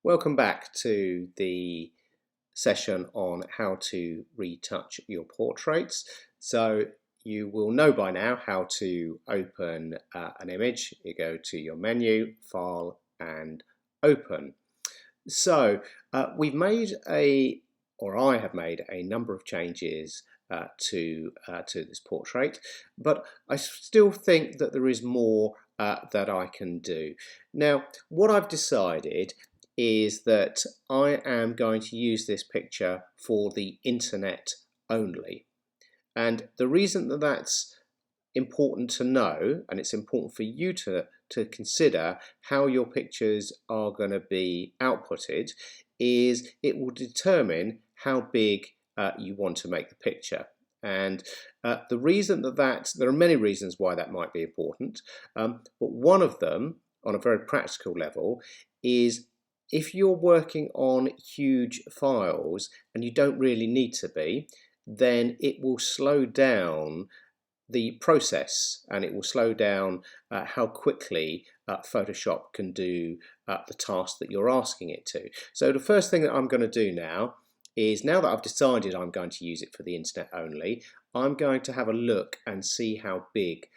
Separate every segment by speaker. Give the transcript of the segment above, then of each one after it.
Speaker 1: Welcome back to the session on how to retouch your portraits. So you will know by now how to open an image. You go to your menu, File and Open. So we've made I have made a number of changes to this portrait, but I still think that there is more that I can do. Now, what I've decided is that I am going to use this picture for the internet only. And the reason that that's important to know, and it's important for you to consider how your pictures are going to be outputted, is it will determine how big you want to make the picture. And the reason that there are many reasons why that might be important, but one of them, on a very practical level, is if you're working on huge files and you don't really need to be, then it will slow down the process and it will slow down how quickly Photoshop can do the task that you're asking it to. So the first thing that I'm going to do now is, now that I've decided I'm going to use it for the internet only, I'm going to have a look and see how big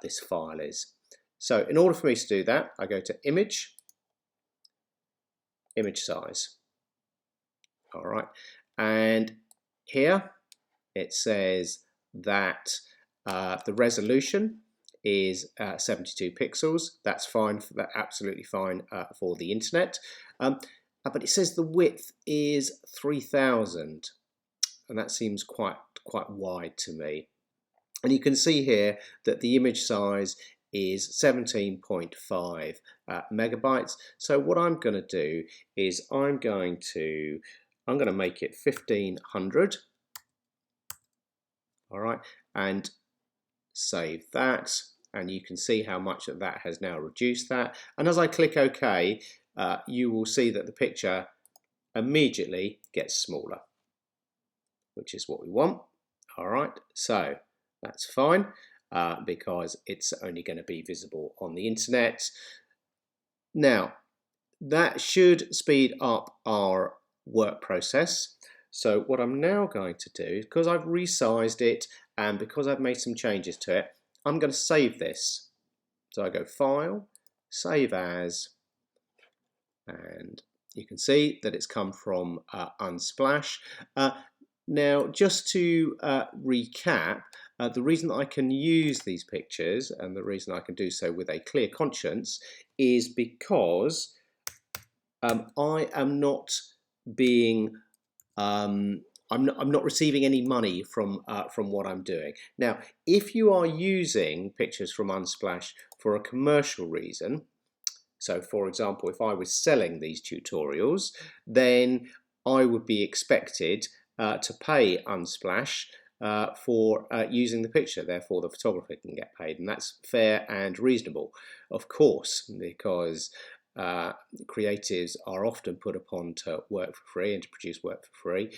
Speaker 1: this file is. So in order for me to do that, I go to Image, Image Size. All right, and here it says that the resolution is 72 pixels. That's fine, that's absolutely fine for the internet. But it says the width is 3000, and that seems quite wide to me. And you can see here that the image size is 17.5 megabytes. So what I'm going to do is I'm going to make it 1500. All right, and save that, and you can see how much that has now reduced that. And as I click OK, you will see that the picture immediately gets smaller, which is what we want. All right, so that's fine because it's only going to be visible on the internet. Now, that should speed up our work process. So what I'm now going to do, because I've resized it and because I've made some changes to it, I'm going to save this. So I go File, Save As, and you can see that it's come from Unsplash. Now, just to recap, the reason that I can use these pictures and the reason I can do so with a clear conscience is because I am not being I'm not receiving any money from what I'm doing. Now, if you are using pictures from Unsplash for a commercial reason, so for example, if I was selling these tutorials, then I would be expected to pay Unsplash for using the picture. Therefore, the photographer can get paid, and that's fair and reasonable, of course, because creatives are often put upon to work for free and to produce work for free,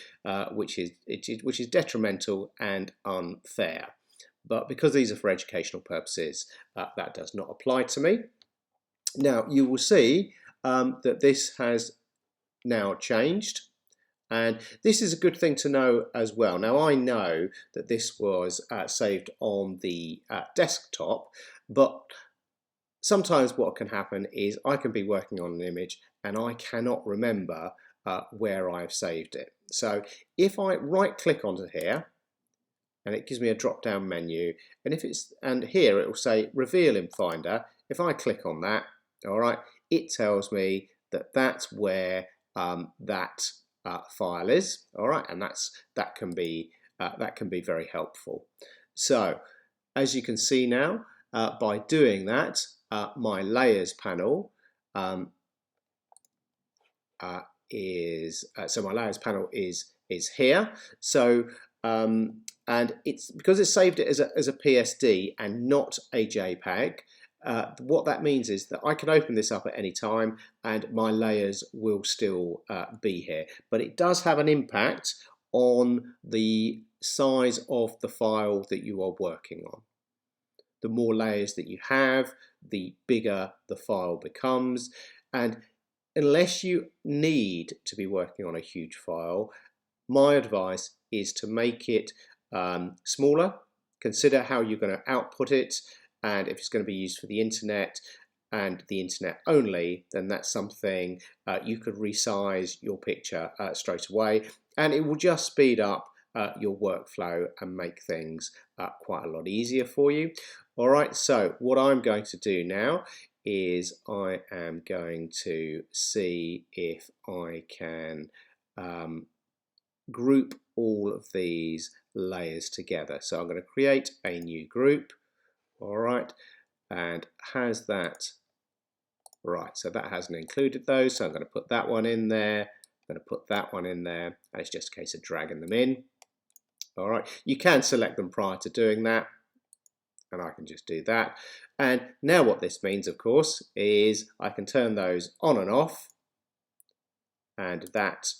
Speaker 1: which is detrimental and unfair. But because these are for educational purposes, that does not apply to me. Now you will see that this has now changed, and this is a good thing to know as well. Now I know that this was saved on the desktop, but sometimes what can happen is I can be working on an image and I cannot remember where I've saved it. So if I right click onto here, and it gives me a drop down menu, and here it will say reveal in Finder. If I click on that, all right, it tells me that that's where that file is, all right, and that can be very helpful. So as you can see now, by doing that, my layers panel is here. So and it's because it's saved it as a PSD and not a JPEG. What that means is that I can open this up at any time and my layers will still be here. But it does have an impact on the size of the file that you are working on. The more layers that you have, the bigger the file becomes. And unless you need to be working on a huge file, my advice is to make it smaller. Consider how you're going to output it, and if it's going to be used for the internet and the internet only, then that's something you could resize your picture straight away, and it will just speed up your workflow and make things quite a lot easier for you. All right, so what I'm going to do now is I am going to see if I can group all of these layers together. So I'm going to create a new group. All right, and has that, right, so that hasn't included those, so I'm going to put that one in there, I'm going to put that one in there, and it's just a case of dragging them in. All right, you can select them prior to doing that, and I can just do that. And now what this means, of course, is I can turn those on and off, and that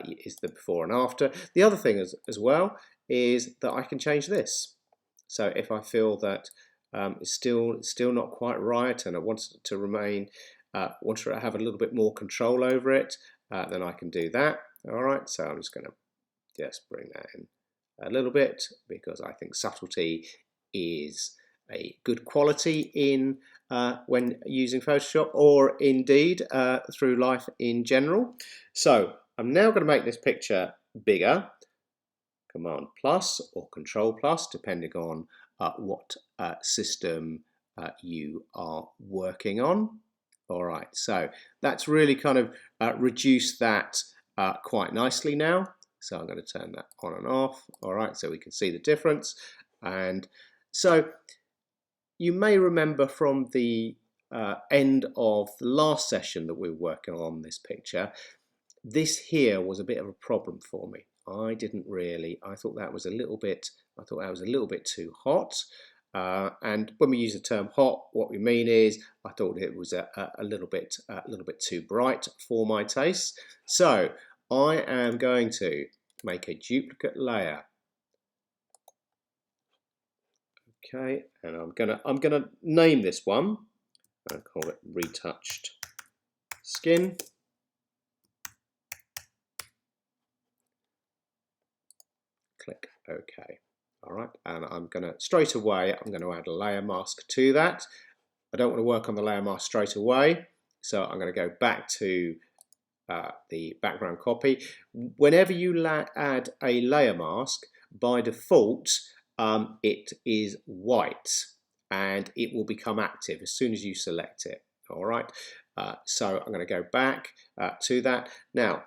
Speaker 1: is the before and after. The other thing as well is that I can change this. So if I feel that it's still not quite right and I want it to remain, want to have a little bit more control over it, then I can do that. All right, so I'm just going to just bring that in a little bit because I think subtlety is a good quality in when using Photoshop, or indeed through life in general. So I'm now going to make this picture bigger. Command plus or Control plus, depending on what system you are working on. All right, so that's really kind of reduced that quite nicely now. So I'm going to turn that on and off. All right, so we can see the difference. And so you may remember from the end of the last session that we were working on this picture, this here was a bit of a problem for me. I thought that was a little bit too hot. And when we use the term hot, what we mean is I thought it was a little bit too bright for my taste. So I am going to make a duplicate layer. Okay, and I'm gonna name this one. I'll call it Retouched Skin. Click OK. All right, and I'm going to straight away add a layer mask to that. I don't want to work on the layer mask straight away, so I'm going to go back to the background copy. Whenever you add a layer mask, by default it is white and it will become active as soon as you select it. All right, so I'm going to go back to that. Now,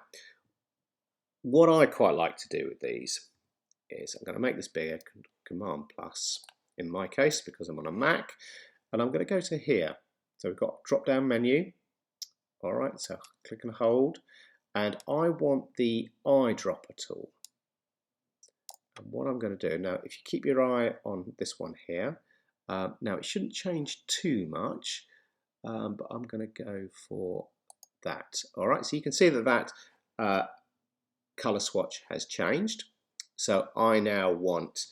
Speaker 1: what I quite like to do with these is I'm going to make this bigger, Command plus in my case because I'm on a Mac, and I'm going to go to here. So we've got drop down menu. All right, so click and hold, and I want the eyedropper tool. And what I'm going to do now, if you keep your eye on this one here, now it shouldn't change too much, but I'm going to go for that. All right, so you can see that color swatch has changed. So I now want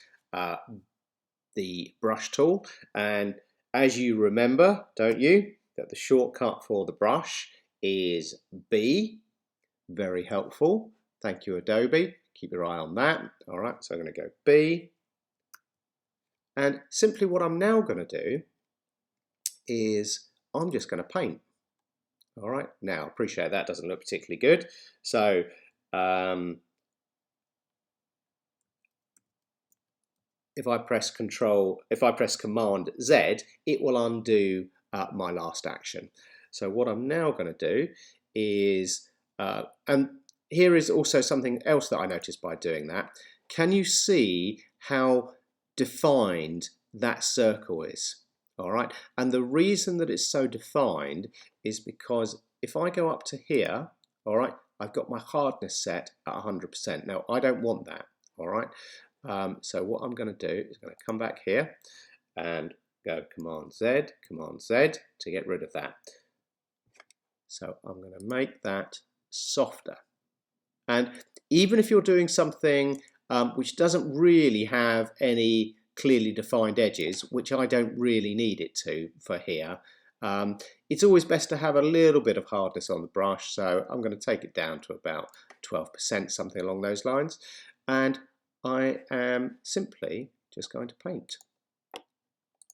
Speaker 1: the brush tool, and as you remember, don't you, that the shortcut for the brush is B. Very helpful. Thank you, Adobe. Keep your eye on that. All right, so I'm going to go B. And simply what I'm now going to do is I'm just going to paint. All right, now appreciate that doesn't look particularly good. So if I press Command Z, it will undo my last action. So what I'm now going to do is, and here is also something else that I noticed by doing that. Can you see how defined that circle is? All right, and the reason that it's so defined is because if I go up to here, all right, I've got my hardness set at 100%. Now I don't want that. All right. So what I'm going to do is going to come back here and go Command Z to get rid of that. So I'm going to make that softer. And even if you're doing something which doesn't really have any clearly defined edges, which I don't really need it to for here, It's always best to have a little bit of hardness on the brush, so I'm going to take it down to about 12%, something along those lines, and I am simply just going to paint.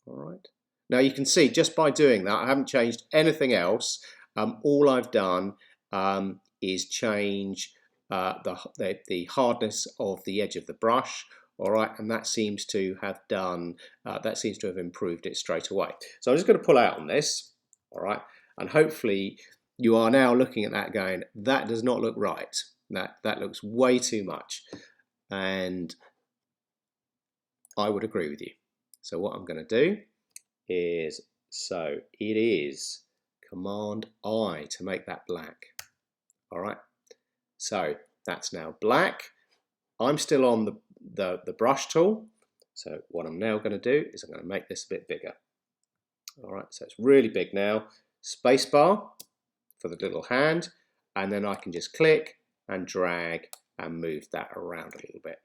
Speaker 1: All right. Now you can see just by doing that, I haven't changed anything else. All I've done is change the hardness of the edge of the brush. All right, and that seems to have improved it straight away. So I'm just going to pull out on this. All right, and hopefully you are now looking at that going, that does not look right. That looks way too much, and I would agree with you. So what I'm going to do is, so it is Command I to make that black. All right, so that's now black. I'm still on the brush tool. So what I'm now going to do is I'm going to make this a bit bigger. All right, so it's really big now. Spacebar for the little hand, and then I can just click and drag and move that around a little bit.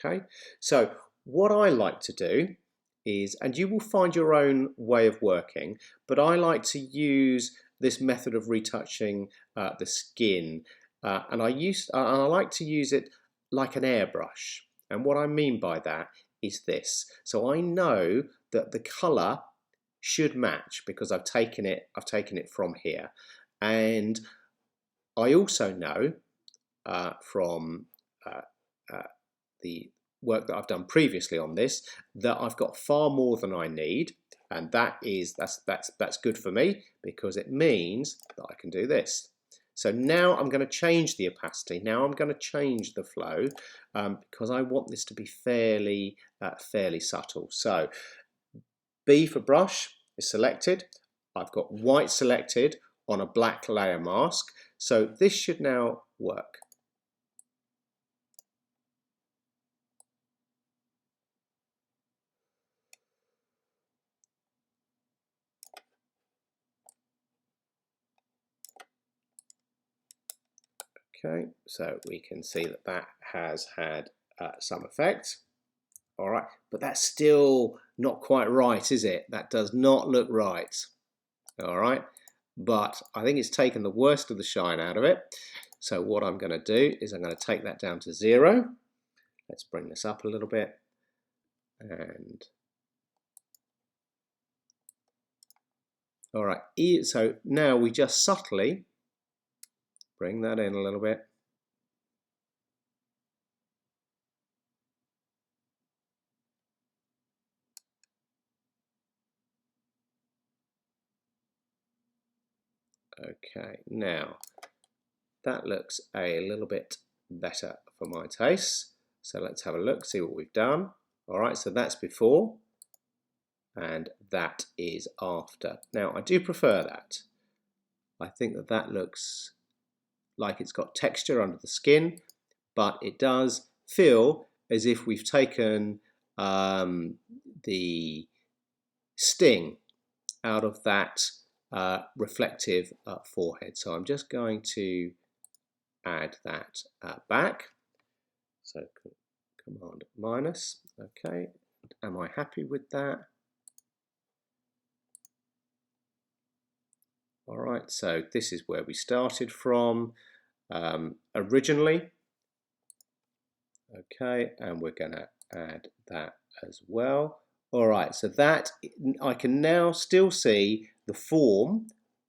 Speaker 1: Okay, so what I like to do is, and you will find your own way of working, but I like to use this method of retouching the skin, and I like to use it like an airbrush. And what I mean by that is this. So I know that the colour should match because I've taken it from here, and I also know from the work that I've done previously on this that I've got far more than I need, and that's good for me because it means that I can do this. So now I'm going to change the opacity. Now I'm going to change the flow because I want this to be fairly subtle. So B for brush is selected. I've got white selected on a black layer mask. So this should now work. Okay, so we can see that that has had some effect. All right, but that's still not quite right, is it? That does not look right. All right, but I think it's taken the worst of the shine out of it. So what I'm going to do is I'm going to take that down to 0. Let's bring this up a little bit. And all right, so now we just subtly bring that in a little bit. Okay, now that looks a little bit better for my taste. So let's have a look, see what we've done. All right, so that's before and that is after. Now I do prefer that. I think that that looks like it's got texture under the skin, but it does feel as if we've taken the sting out of that reflective forehead. So I'm just going to add that back. So Command minus. Okay, am I happy with that? All right, so this is where we started from originally. Okay, and we're going to add that as well. All right, so that I can now still see the form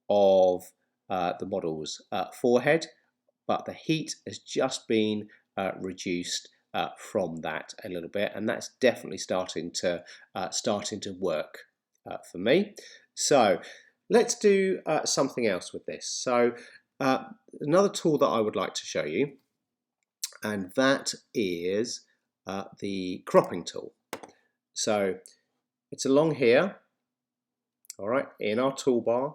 Speaker 1: of the model's forehead, but the heat has just been reduced from that a little bit, and that's definitely starting to work for me. So let's do something else with this. So another tool that I would like to show you, and that is the cropping tool. So it's along here, all right, in our toolbar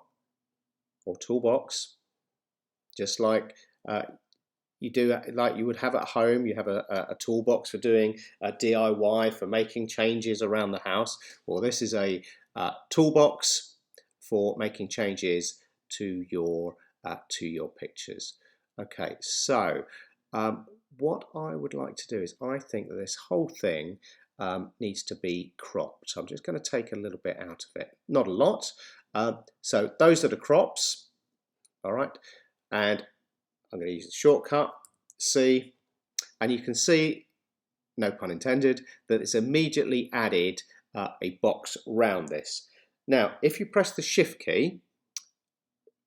Speaker 1: or toolbox, just like you do, like you would have at home. You have a toolbox for doing a DIY, for making changes around the house. Well, this is a toolbox for making changes to your pictures. Okay, so what I would like to do is, I think that this whole thing needs to be cropped. So I'm just going to take a little bit out of it, not a lot, So those are the crops, all right, and I'm going to use the shortcut C, and you can see, no pun intended, that it's immediately added a box round this. Now, if you press the Shift key,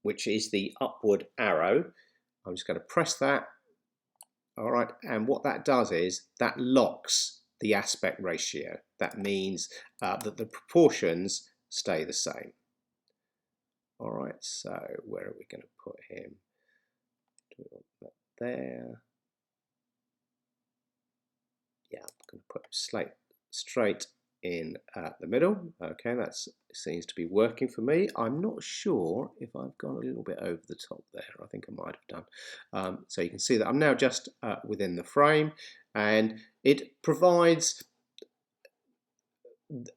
Speaker 1: which is the upward arrow, I'm just going to press that, all right, and what that does is that locks the aspect ratio. That means that the proportions stay the same. All right, so where are we going to put him? Do we want that there? Yeah, I'm going to put him straight in the middle. Okay, that seems to be working for me. I'm not sure if I've gone a little bit over the top there. I think I might have done. So you can see that I'm now just within the frame, and it provides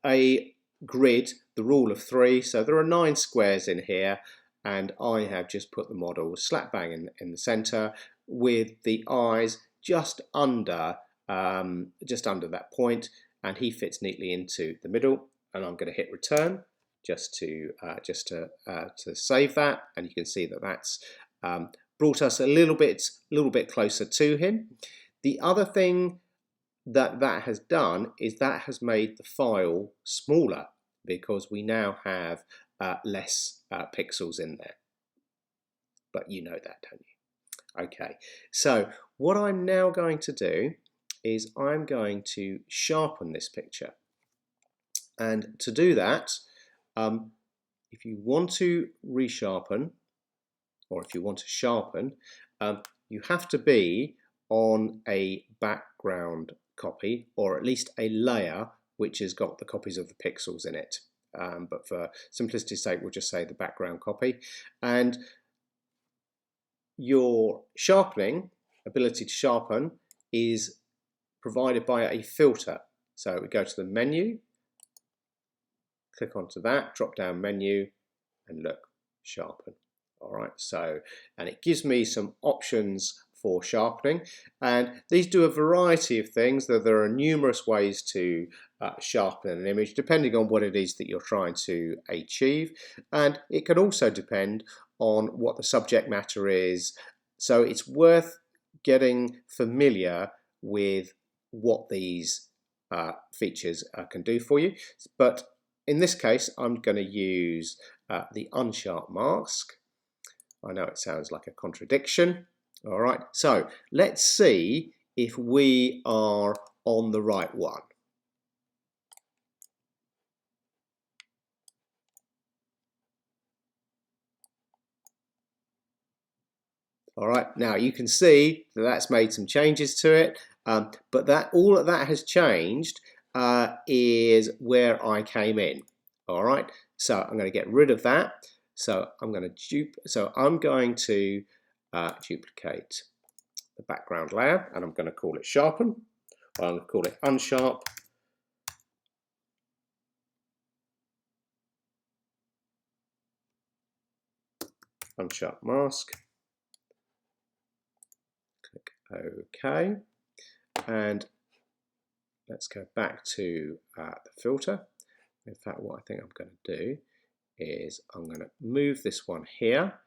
Speaker 1: a grid, the rule of 3. So there are 9 squares in here, and I have just put the model slap bang in the center with the eyes just under that point, and he fits neatly into the middle. And I'm going to hit return just to save that, and you can see that that's brought us a little bit closer to him. The other thing that has done is that has made the file smaller, because we now have less pixels in there. But you know that, don't you? Okay, so what I'm now going to do is I'm going to sharpen this picture. And to do that, if you want to resharpen, or if you want to sharpen, you have to be on a background copy, or at least a layer which has got the copies of the pixels in it. But for simplicity's sake, we'll just say the background copy. And your sharpening, ability to sharpen, is provided by a filter. So we go to the menu, click onto that drop down menu, and look, sharpen. All right, so, and it gives me some options for sharpening, and these do a variety of things. There are numerous ways to sharpen an image depending on what it is that you're trying to achieve, and it can also depend on what the subject matter is. So it's worth getting familiar with what these features can do for you. But in this case, I'm going to use the unsharp mask. I know it sounds like a contradiction. All right, so let's see if we are on the right one. All right, now you can see that that's made some changes to it, but all of that has changed is where I came in. All right, so I'm going to get rid of that. So I'm going to duplicate the background layer, and I'm going to call it sharpen. I'm going to call it unsharp. Unsharp mask. Click OK, and let's go back to the filter. In fact, what I think I'm going to do is I'm going to move this one here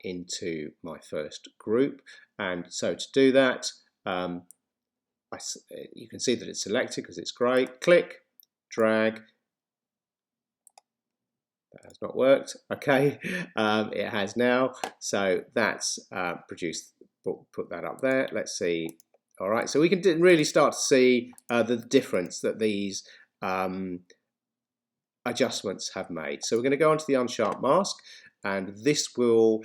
Speaker 1: into my first group, and so to do that, you can see that it's selected because it's grey. Click, drag. That has not worked. Okay, it has now. So that's produced. Put that up there. Let's see. All right, so we can really start to see the difference that these adjustments have made. So we're going to go onto the unsharp mask, and this will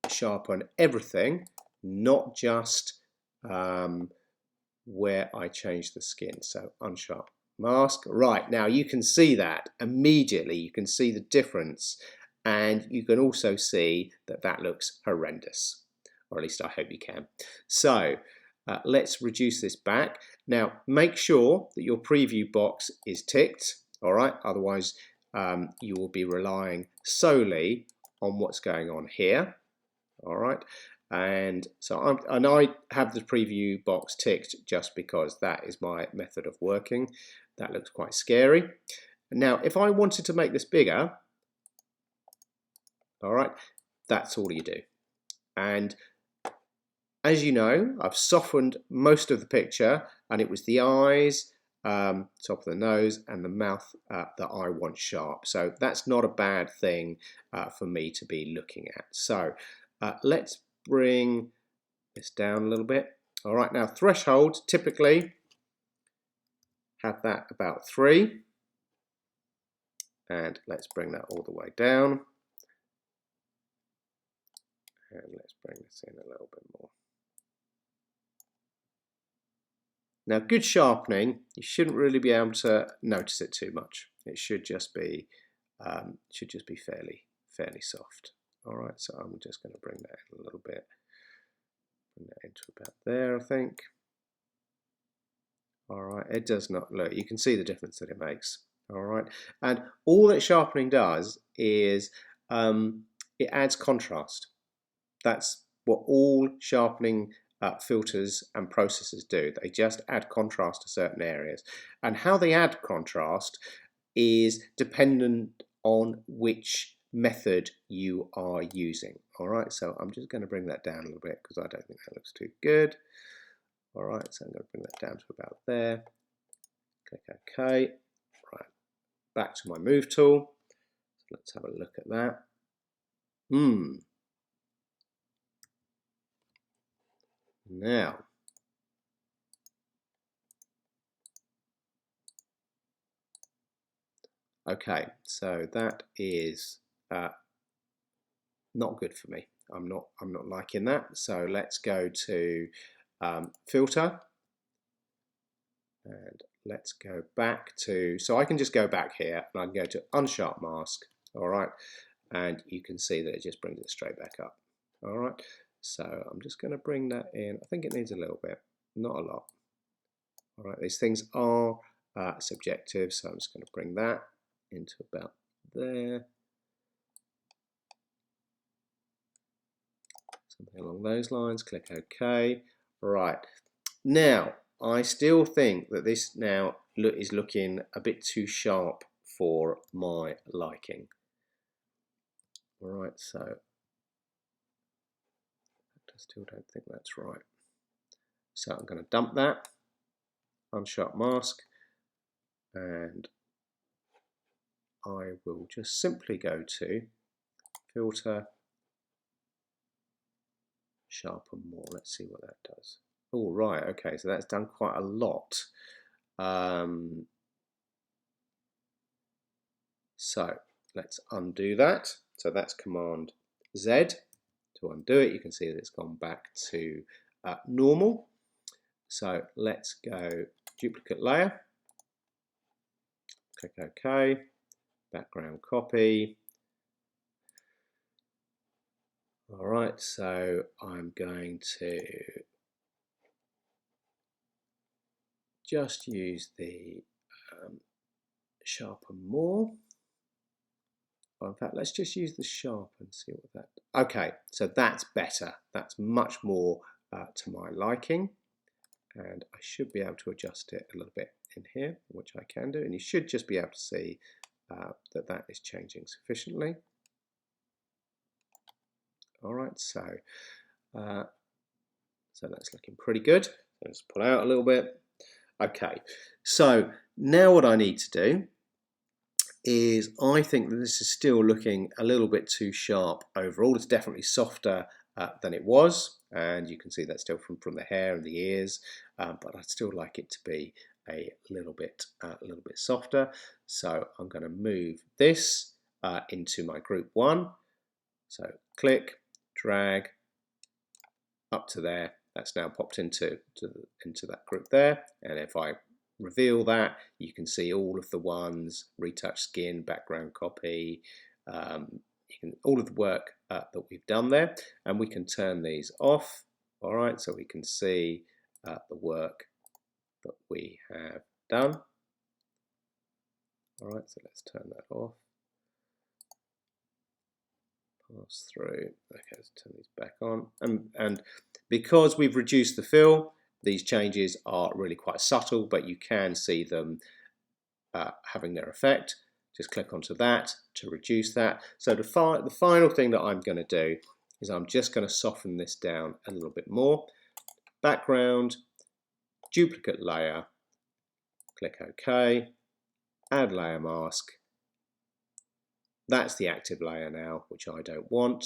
Speaker 1: sharpen everything, not just where I change the skin. So unsharp mask. Right, now you can see that immediately. You can see the difference, and you can also see that that looks horrendous, or at least I hope you can. So let's reduce this back. Now make sure that your preview box is ticked, all right, otherwise you will be relying solely on what's going on here. All right, and so I have the preview box ticked just because that is my method of working. That looks quite scary. Now, if I wanted to make this bigger, all right, that's all you do. And as you know, I've softened most of the picture, and it was the eyes, top of the nose, and the mouth that I want sharp. So that's not a bad thing for me to be looking at. So let's bring this down a little bit. All right, now threshold, typically have that about 3. And let's bring that all the way down. And let's bring this in a little bit more. Now, good sharpening, you shouldn't really be able to notice it too much. It should just be fairly soft. All right, so I'm just going to bring that in a little bit. Bring that into about there, I think. All right, it does not look. You can see the difference that it makes. All right, and all that sharpening does is it adds contrast. That's what all sharpening filters and processors do. They just add contrast to certain areas, and how they add contrast is dependent on which method you are using. All right, so I'm just going to bring that down a little bit because I don't think that looks too good. All right, so I'm going to bring that down to about there. Click OK. Right, back to my move tool. So let's have a look at that. Now, okay, so that is not good for me. I'm not liking that. So let's go to filter, and let's go back to. So I can just go back here, and I can go to unsharp mask. All right, and you can see that it just brings it straight back up. All right. So I'm just going to bring that in. I think it needs a little bit, not a lot. All right, these things are subjective, so I'm just going to bring that into about there. Something along those lines, click OK. Right, now I still think that this now is looking a bit too sharp for my liking. All right, so I still don't think that's right. So I'm going to dump that, unsharp mask, and I will just simply go to filter, sharpen more. Let's see what that does. All right, okay, so that's done quite a lot. So let's undo that. So that's Command Z to undo it. You can see that it's gone back to normal. So let's go duplicate layer, click OK, background copy. All right, so I'm going to just use the sharpen more. Well, in fact, let's just use the sharpen, see what that. Okay, so that's better. That's much more to my liking. And I should be able to adjust it a little bit in here, which I can do. And you should just be able to see that that is changing sufficiently. All right, so that's looking pretty good. Let's pull out a little bit. Okay, so now what I need to do is I think that this is still looking a little bit too sharp overall. It's definitely softer than it was, and you can see that still from the hair and the ears, but I'd still like it to be a little bit softer. So I'm going to move this into my group 1. So click, drag up to there. That's now popped into that group there, and if I reveal that, you can see all of the ones, retouch skin, background copy, all of the work that we've done there, and we can turn these off. All right, so we can see the work that we have done. All right, so let's turn that off. Pass through. Okay, let's turn these back on. And because we've reduced the fill, these changes are really quite subtle, but you can see them having their effect. just click onto that to reduce that. So the final thing that I'm going to do is I'm just going to soften this down a little bit more. Background, duplicate layer, click OK, add layer mask. That's the active layer now, which I don't want.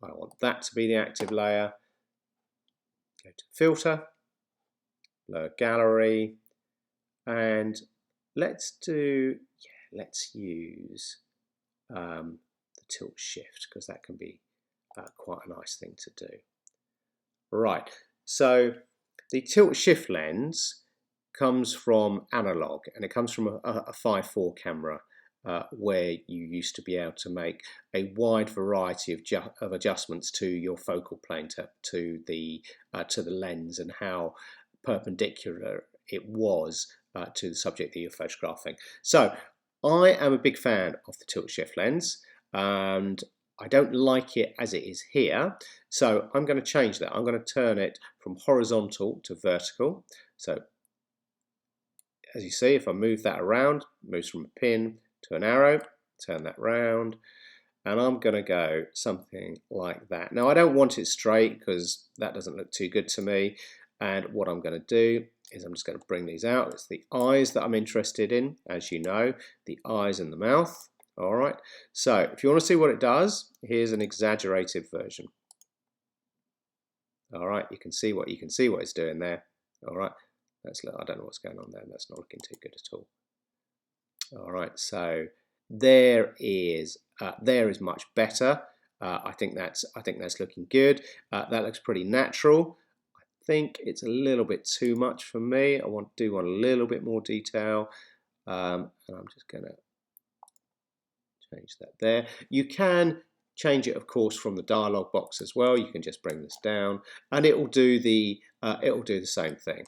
Speaker 1: I want that to be the active layer. Go to Filter, Blur Gallery, and let's use the tilt shift, because that can be quite a nice thing to do. Right, so the tilt shift lens comes from analog, and it comes from a 5.4 camera, where you used to be able to make a wide variety of adjustments to your focal plane, to the lens, and how perpendicular it was to the subject that you're photographing. So I am a big fan of the tilt shift lens, and I don't like it as it is here, so I'm going to change that. I'm going to turn it from horizontal to vertical. So as you see, if I move that around, it moves from a pin to an arrow, turn that round, and I'm going to go something like that. Now I don't want it straight because that doesn't look too good to me, and what I'm going to do is I'm just going to bring these out. It's the eyes that I'm interested in, as you know, the eyes and the mouth. All right, so if you want to see what it does, here's an exaggerated version. All right, you can see what it's doing there. All right, I don't know what's going on there. That's not looking too good at all. All right, so there is much better. I think that's looking good. That looks pretty natural. I think it's a little bit too much for me. I do want a little bit more detail, and I'm just going to change that there. You can change it, of course, from the dialog box as well. You can just bring this down, and it will do the same thing.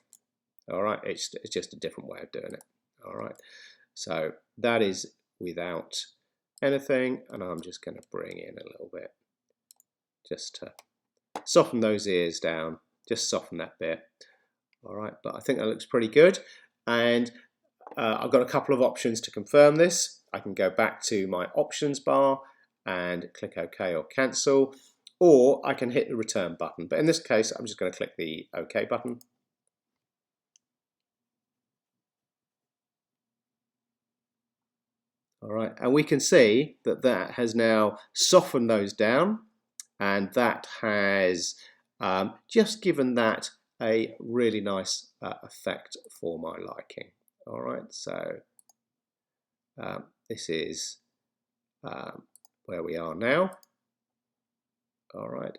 Speaker 1: All right, it's just a different way of doing it. All right, so that is without anything, and I'm just going to bring in a little bit just to soften those ears down. Just soften that bit. All right, but I think that looks pretty good, and I've got a couple of options to confirm this. I can go back to my options bar and click OK or cancel, or I can hit the return button. But in this case, I'm just going to click the OK button. All right, and we can see that that has now softened those down, and that has just given that a really nice effect for my liking. All right, so this is where we are now. All right,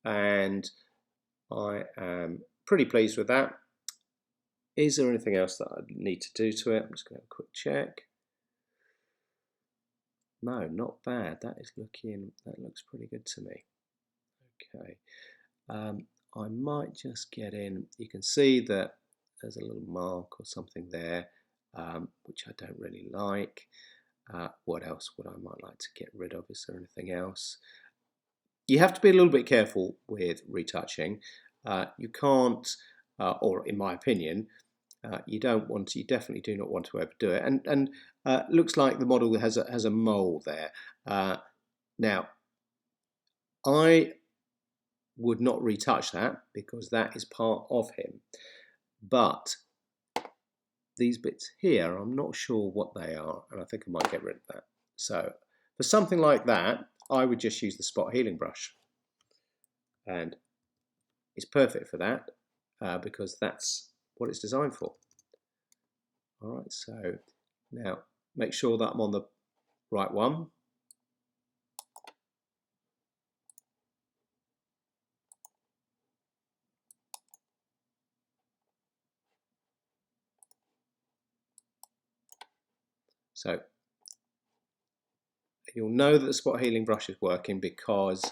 Speaker 1: and I am pretty pleased with that. Is there anything else that I need to do to it? I'm just going to have a quick check. No, not bad. That looks pretty good to me. Okay, I might just get in. You can see that there's a little mark or something there, which I don't really like. What else would I might like to get rid of? Is there anything else? You have to be a little bit careful with retouching. You can't, or in my opinion, you definitely do not want to overdo it. And looks like the model has a mole there. Now, I would not retouch that because that is part of him. But these bits here, I'm not sure what they are, and I think I might get rid of that. So for something like that, I would just use the spot healing brush, and it's perfect for that because that's what it's designed for. All right, so now make sure that I'm on the right one. So you'll know that the spot healing brush is working because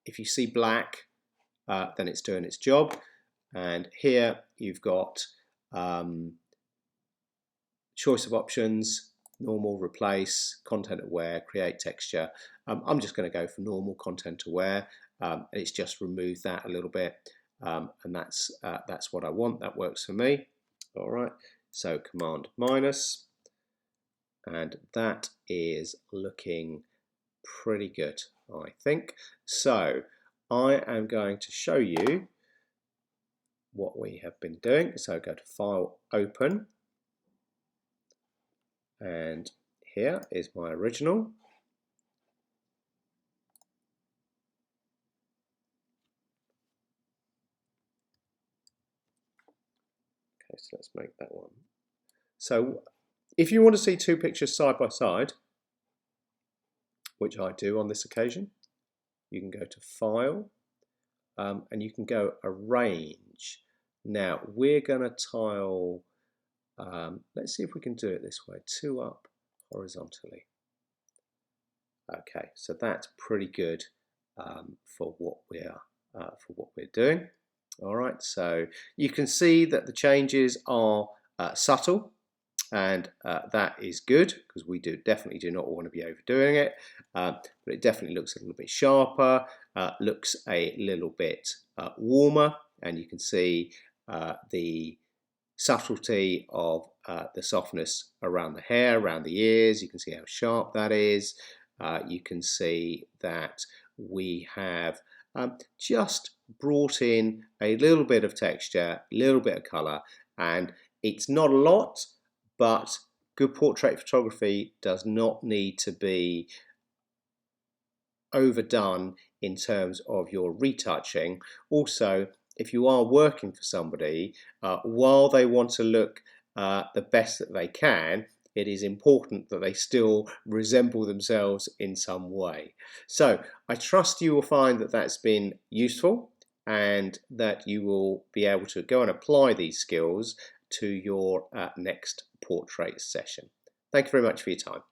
Speaker 1: if you see black, then it's doing its job. And here you've got choice of options: normal, replace, content aware, create texture. I'm just going to go for normal, content aware. It's just removed that a little bit, and that's what I want. That works for me. All right. So Command minus, and that is looking pretty good, I think. So I am going to show you what we have been doing. So go to File, Open, and here is my original. Okay, so let's make that one. So if you want to see two pictures side by side, which I do on this occasion, you can go to File, and you can go Arrange. Now we're going to tile, let's see if we can do it this way, 2 up horizontally. Okay, so that's pretty good for what we're doing. All right, so you can see that the changes are subtle, and that is good because we definitely do not want to be overdoing it. But it definitely looks a little bit sharper, looks a little bit warmer, and you can see the subtlety of the softness around the hair, around the ears. You can see how sharp that is. You can see that we have just brought in a little bit of texture, a little bit of colour, and it's not a lot, but good portrait photography does not need to be overdone in terms of your retouching. Also, if you are working for somebody, while they want to look the best that they can, it is important that they still resemble themselves in some way. So I trust you will find that that's been useful and that you will be able to go and apply these skills to your next portrait session. Thank you very much for your time.